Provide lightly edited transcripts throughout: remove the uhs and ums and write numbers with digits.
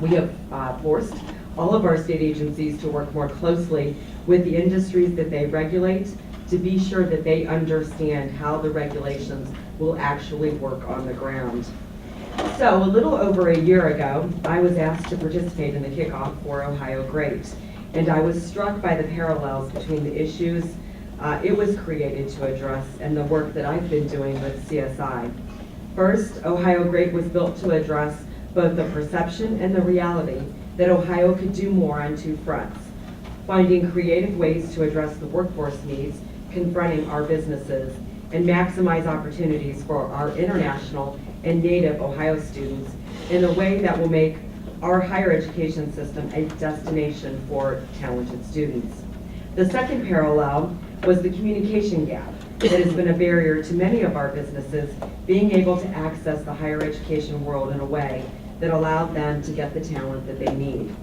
We have forced all of our state agencies to work more closely with the industries that they regulate to be sure that they understand how the regulations will actually work on the ground. So a little over a year ago, I was asked to participate in the kickoff for Ohio.G.R.E.A.T, and I was struck by the parallels between the issues it was created to address and the work that I've been doing with CSI. First, Ohio.G.R.E.A.T was built to address both the perception and the reality that Ohio could do more on two fronts: finding creative ways to address the workforce needs confronting our businesses and maximize opportunities for our international and native Ohio students in a way that will make our higher education system a destination for talented students. The second parallel was the communication gap that has been a barrier to many of our businesses being able to access the higher education world in a way that allowed them to get the talent that they need.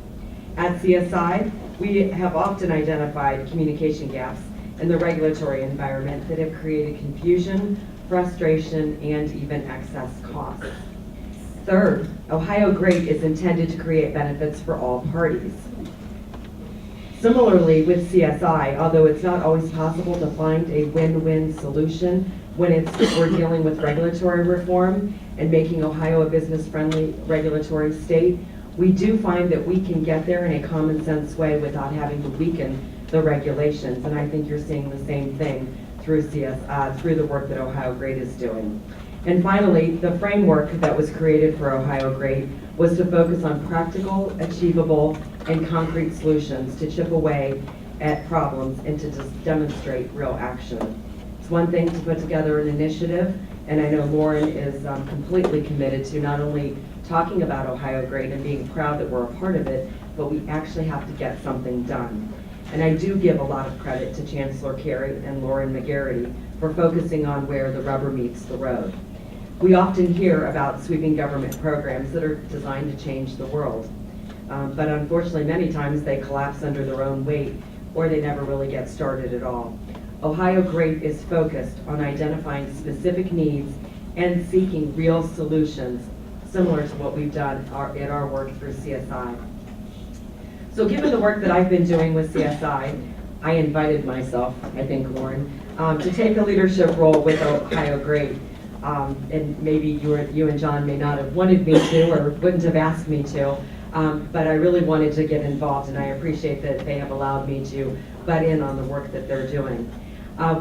At CSI, we have often identified communication gaps in the regulatory environment that have created confusion, frustration, and even excess costs. Third, Ohio.G.R.E.A.T is intended to create benefits for all parties. Similarly with CSI, although it's not always possible to find a win-win solution when we're dealing with regulatory reform and making Ohio a business-friendly regulatory state, we do find that we can get there in a common sense way without having to weaken the regulations, and I think you're seeing the same thing through through the work that Ohio.G.R.E.A.T is doing. And finally, the framework that was created for Ohio.G.R.E.A.T was to focus on practical, achievable, and concrete solutions to chip away at problems and to just demonstrate real action. It's one thing to put together an initiative, and I know Lauren is completely committed to not only talking about Ohio.G.R.E.A.T and being proud that we're a part of it, but we actually have to get something done. And I do give a lot of credit to Chancellor Carey and Lauren McGarity for focusing on where the rubber meets the road. We often hear about sweeping government programs that are designed to change the world. But unfortunately, many times they collapse under their own weight or they never really get started at all. Ohio.G.R.E.A.T is focused on identifying specific needs and seeking real solutions similar to what we've done in our work through CSI. So given the work that I've been doing with CSI, I invited myself, I think, Lauren, to take a leadership role with Ohio.G.R.E.A.T. And maybe you and John may not have wanted me to or wouldn't have asked me to, but I really wanted to get involved, and I appreciate that they have allowed me to butt in on the work that they're doing.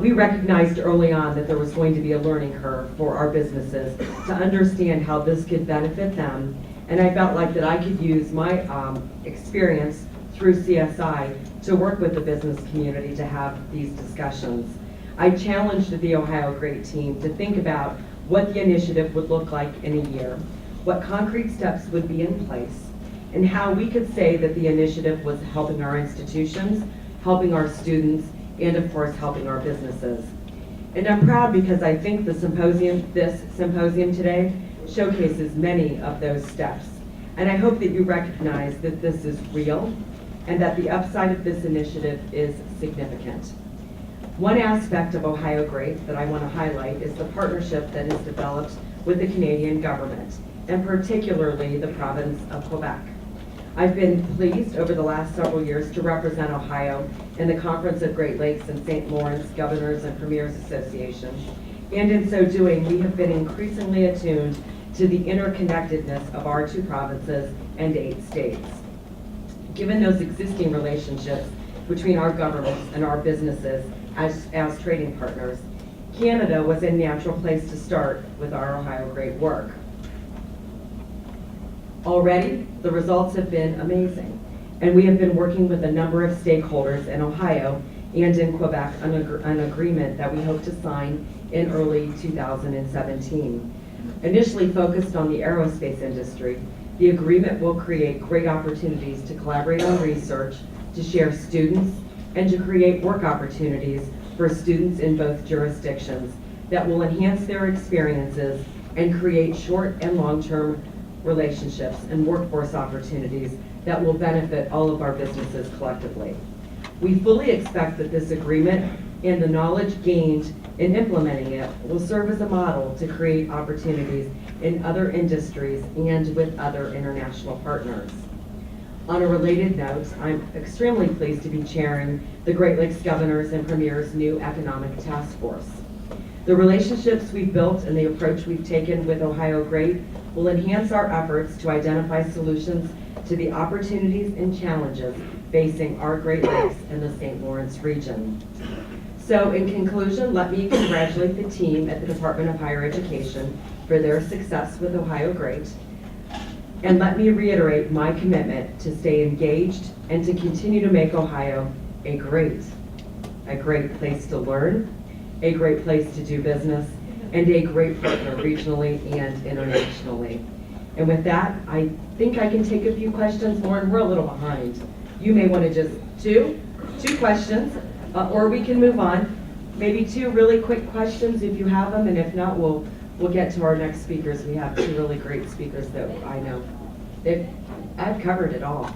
We recognized early on that there was going to be a learning curve for our businesses to understand how this could benefit them, and I felt like that I could use my experience through CSI to work with the business community to have these discussions. I challenged the Ohio.G.R.E.A.T team to think about what the initiative would look like in a year, what concrete steps would be in place, and how we could say that the initiative was helping our institutions, helping our students, and of course helping our businesses. And I'm proud because I think this symposium today showcases many of those steps. And I hope that you recognize that this is real and that the upside of this initiative is significant. One aspect of Ohio.G.R.E.A.T that I want to highlight is the partnership that is developed with the Canadian government, and particularly the province of Quebec. I've been pleased over the last several years to represent Ohio in the Conference of Great Lakes and St. Lawrence Governors and Premiers Association, and in so doing, we have been increasingly attuned to the interconnectedness of our two provinces and 8 states. Given those existing relationships between our governments and our businesses as trading partners, Canada was a natural place to start with our Ohio.G.R.E.A.T work. Already, the results have been amazing, and we have been working with a number of stakeholders in Ohio and in Quebec on an agreement that we hope to sign in early 2017. Initially focused on the aerospace industry, the agreement will create great opportunities to collaborate on research, to share students, and to create work opportunities for students in both jurisdictions that will enhance their experiences and create short and long-term relationships and workforce opportunities that will benefit all of our businesses collectively. We fully expect that this agreement and the knowledge gained in implementing it will serve as a model to create opportunities in other industries and with other international partners. On a related note, I'm extremely pleased to be chairing the Great Lakes Governors and Premier's new Economic Task Force. The relationships we've built and the approach we've taken with Ohio.G.R.E.A.T will enhance our efforts to identify solutions to the opportunities and challenges facing our Great Lakes and the St. Lawrence region. So in conclusion, let me congratulate the team at the Department of Higher Education for their success with Ohio.G.R.E.A.T. And let me reiterate my commitment to stay engaged and to continue to make Ohio a great place to learn, a great place to do business, and a great partner regionally and internationally. And with that, I think I can take a few questions. Lauren, we're a little behind. You may want to just two questions, or we can move on. Maybe two really quick questions if you have them, and if not, we'll get to our next speakers. We have two really great speakers that I know. I've covered it all.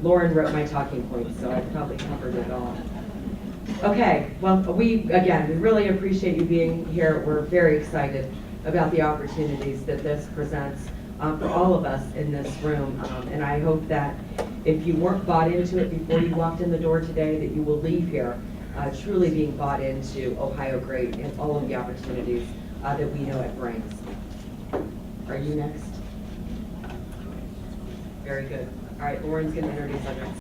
Lauren wrote my talking points, so I've probably covered it all. Okay, well, we really appreciate you being here. We're very excited about the opportunities that this presents for all of us in this room. And I hope that if you weren't bought into it before you walked in the door today, that you will leave here truly being bought into Ohio.G.R.E.A.T and all of the opportunities that we know it brings. Are you next? Very good. All right, Lauren's going to introduce our next.